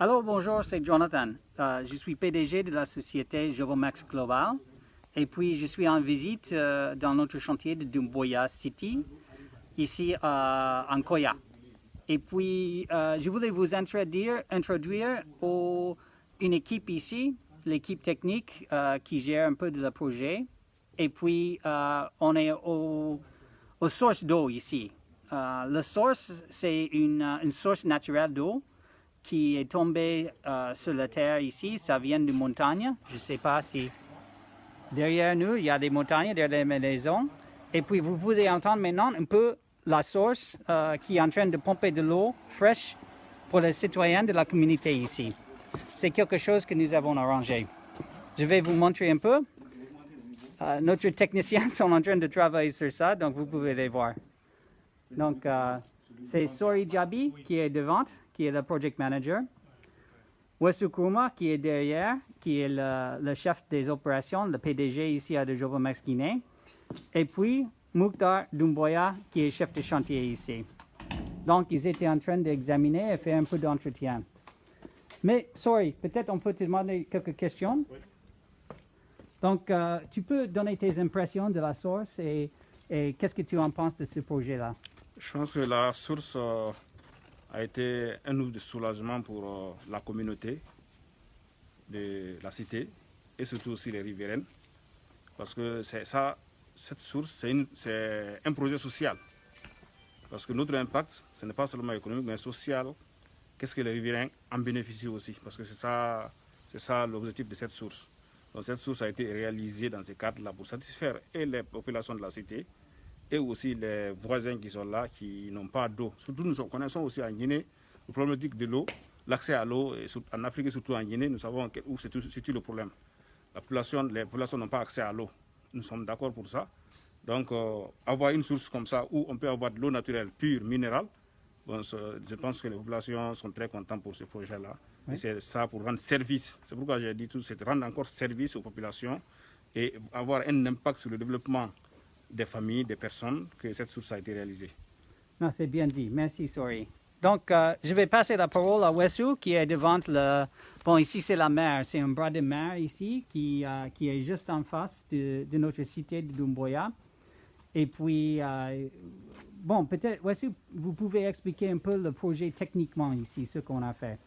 Alors bonjour, c'est Jonathan. Je suis PDG de la société Jovomax Global. Et puis je suis en visite dans notre chantier de Dumboya City, ici en Koya. Et puis je voulais vous introduire une équipe ici, l'équipe technique qui gère un peu de le projet. Et puis on est aux sources d'eau ici. La source, c'est une source naturelle d'eau qui est tombée sur la terre ici. Ça vient de montagne. Je ne sais pas si derrière nous, il y a des montagnes, derrière les maisons. Et puis vous pouvez entendre maintenant un peu la source qui est en train de pomper de l'eau fraîche pour les citoyens de la communauté ici. C'est quelque chose que nous avons arrangé. Je vais vous montrer un peu. Nos techniciens sont en train de travailler sur ça, donc vous pouvez les voir. Donc, c'est Sori Jabi qui est devant, qui est le project manager. Wesu Kuruma qui est derrière, qui est le chef des opérations, le PDG ici à Jovomax Guinée. Et puis, Mukhtar Dumboya qui est chef de chantier ici. Donc, ils étaient en train d'examiner et faire un peu d'entretien. Mais, Sori, peut-être on peut te demander quelques questions? Oui. Donc, tu peux donner tes impressions de la source et qu'est-ce que tu en penses de ce projet-là? Je pense que la source a été un outil de soulagement pour la communauté de la cité et surtout aussi les riveraines. Parce que cette source, c'est un projet social. Parce que notre impact, ce n'est pas seulement économique, mais social. Qu'est-ce que les riverains en bénéficient aussi? Parce que c'est ça l'objectif de cette source. Donc cette source a été réalisée dans ce cadre-là pour satisfaire et les populations de la cité et aussi les voisins qui sont là, qui n'ont pas d'eau. Surtout, nous connaissons aussi en Guinée le problématique de l'eau, l'accès à l'eau, en Afrique et surtout en Guinée, nous savons où c'est le problème. Les populations n'ont pas accès à l'eau. Nous sommes d'accord pour ça. Donc, avoir une source comme ça, où on peut avoir de l'eau naturelle, pure, minérale, bon, je pense que les populations sont très contentes pour ce projet-là. Oui. Et c'est ça pour rendre service. C'est pourquoi j'ai dit tout, c'est de rendre encore service aux populations et avoir un impact sur le développement des familles, des personnes, que cette source a été réalisée. Non, c'est bien dit. Merci, Sori. Donc, je vais passer la parole à Wesu, qui est devant le... Bon, ici, c'est la mer. C'est un bras de mer ici, qui est juste en face de notre cité de Dumboya. Et puis, bon, peut-être, Wesu, vous pouvez expliquer un peu le projet techniquement ici, ce qu'on a fait.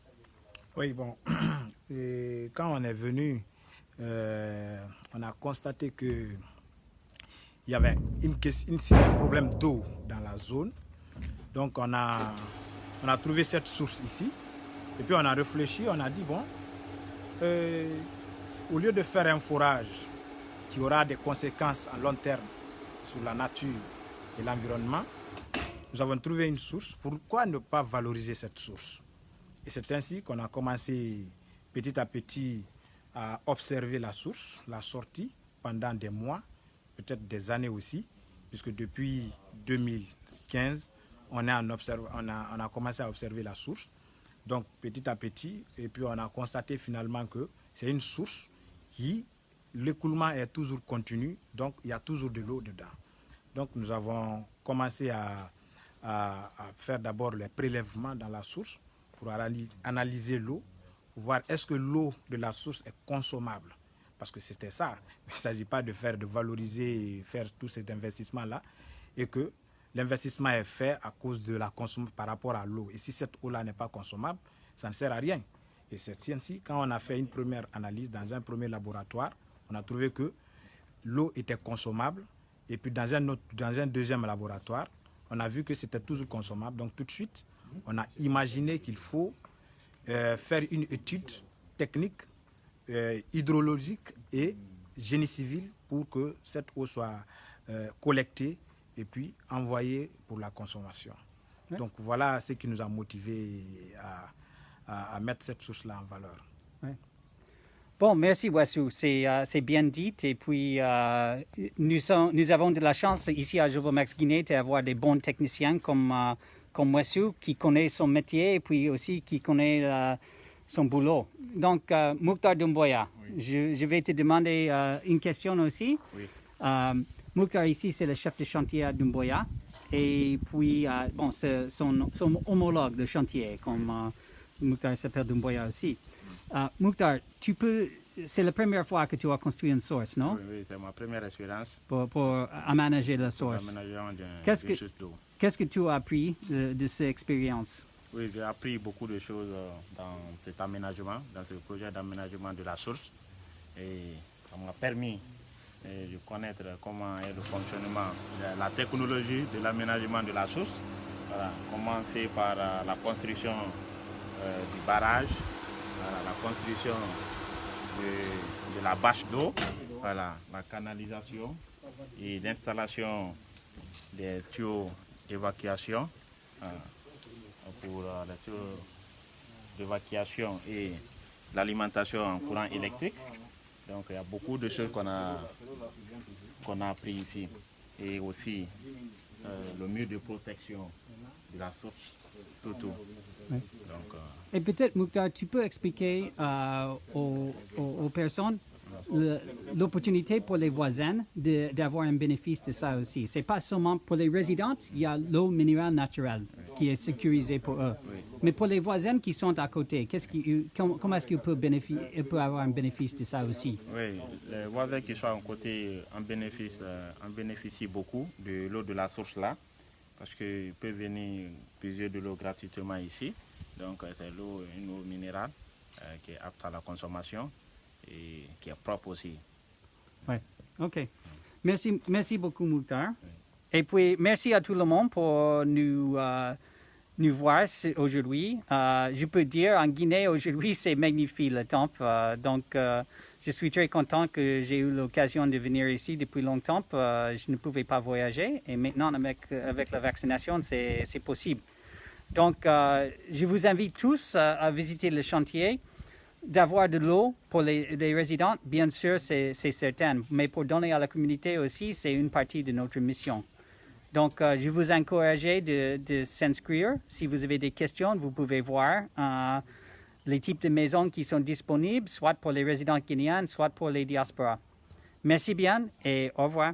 Oui, bon, et quand on est venu, on a constaté que il y avait un problème d'eau dans la zone. Donc on a trouvé cette source ici. Et puis on a réfléchi, on a dit, bon, au lieu de faire un forage qui aura des conséquences à long terme sur la nature et l'environnement, nous avons trouvé une source. Pourquoi ne pas valoriser cette source? Et c'est ainsi qu'on a commencé petit à petit à observer la source, la sortie, pendant des mois, peut-être des années aussi, puisque depuis 2015, on a commencé à observer la source. Donc petit à petit, et puis on a constaté finalement que c'est une source qui, l'écoulement est toujours continu, donc il y a toujours de l'eau dedans. Donc nous avons commencé à faire d'abord les prélèvements dans la source pour analyser l'eau, pour voir est-ce que l'eau de la source est consommable. Parce que c'était ça. Il ne s'agit pas de valoriser et faire tout cet investissement-là et que l'investissement est fait à cause de la consommation par rapport à l'eau. Et si cette eau-là n'est pas consommable, ça ne sert à rien. Et c'est ainsi, quand on a fait une première analyse dans un premier laboratoire, on a trouvé que l'eau était consommable. Et puis dans un deuxième laboratoire, on a vu que c'était toujours consommable. Donc tout de suite, on a imaginé qu'il faut faire une étude technique, hydrologique et génie civil pour que cette eau soit collectée et puis envoyée pour la consommation. Oui. Donc voilà ce qui nous a motivés à mettre cette source-là en valeur. Oui. Bon, merci Wesu, c'est bien dit. Et puis, nous avons de la chance ici à Jovomax Guinée d'avoir des bons techniciens comme Wesu qui connaît son métier et puis aussi qui connaît son boulot. Donc, Mukhtar Dumboya, oui. je vais te demander une question aussi. Oui. Mukhtar, ici, c'est le chef de chantier à Dumboya. Et puis, bon, c'est son homologue de chantier, comme Mouktar s'appelle Doumbouya aussi. Mouktar, c'est la première fois que tu as construit une source, non? Oui, c'est ma première expérience Pour aménager la source. d'aménagement Qu'est-ce d'une source d'eau. Qu'est-ce que tu as appris de cette expérience? Oui, j'ai appris beaucoup de choses dans cet aménagement, dans ce projet d'aménagement de la source. Et ça m'a permis de connaître comment est le fonctionnement, la technologie de l'aménagement de la source. Voilà, commencer par la construction du barrage, voilà, la construction de la bâche d'eau, voilà, la canalisation et l'installation des tuyaux d'évacuation pour les tuyaux d'évacuation et l'alimentation en courant électrique. Donc il y a beaucoup de choses qu'on a appris ici. Et aussi le mur de protection de la source, tout. Oui. Donc, Et peut-être, Mouktar, tu peux expliquer aux personnes l'opportunité pour les voisins d'avoir un bénéfice de ça aussi. C'est pas seulement pour les résidents, il y a l'eau minérale naturelle qui est sécurisée pour eux. Oui. Mais pour les voisins qui sont à côté, comment est-ce qu'ils peuvent avoir un bénéfice de ça aussi? Oui, les voisins qui sont à côté en bénéficient beaucoup de l'eau de la source là, parce qu'ils peuvent venir puiser de l'eau gratuitement ici. Donc c'est une eau minérale qui est apte à la consommation et qui est propre aussi. Oui, ok. Merci beaucoup, Mouktar. Oui. Et puis, merci à tout le monde pour nous voir aujourd'hui. Je peux dire, en Guinée, aujourd'hui, c'est magnifique le temps. Donc, je suis très content que j'ai eu l'occasion de venir ici depuis longtemps. Je ne pouvais pas voyager et maintenant, avec la vaccination, c'est possible. Donc, je vous invite tous à visiter le chantier. D'avoir de l'eau pour les résidents, bien sûr, c'est certain. Mais pour donner à la communauté aussi, c'est une partie de notre mission. Donc, je vous encourage de s'inscrire. Si vous avez des questions, vous pouvez voir les types de maisons qui sont disponibles, soit pour les résidents guinéens, soit pour les diasporas. Merci bien et au revoir.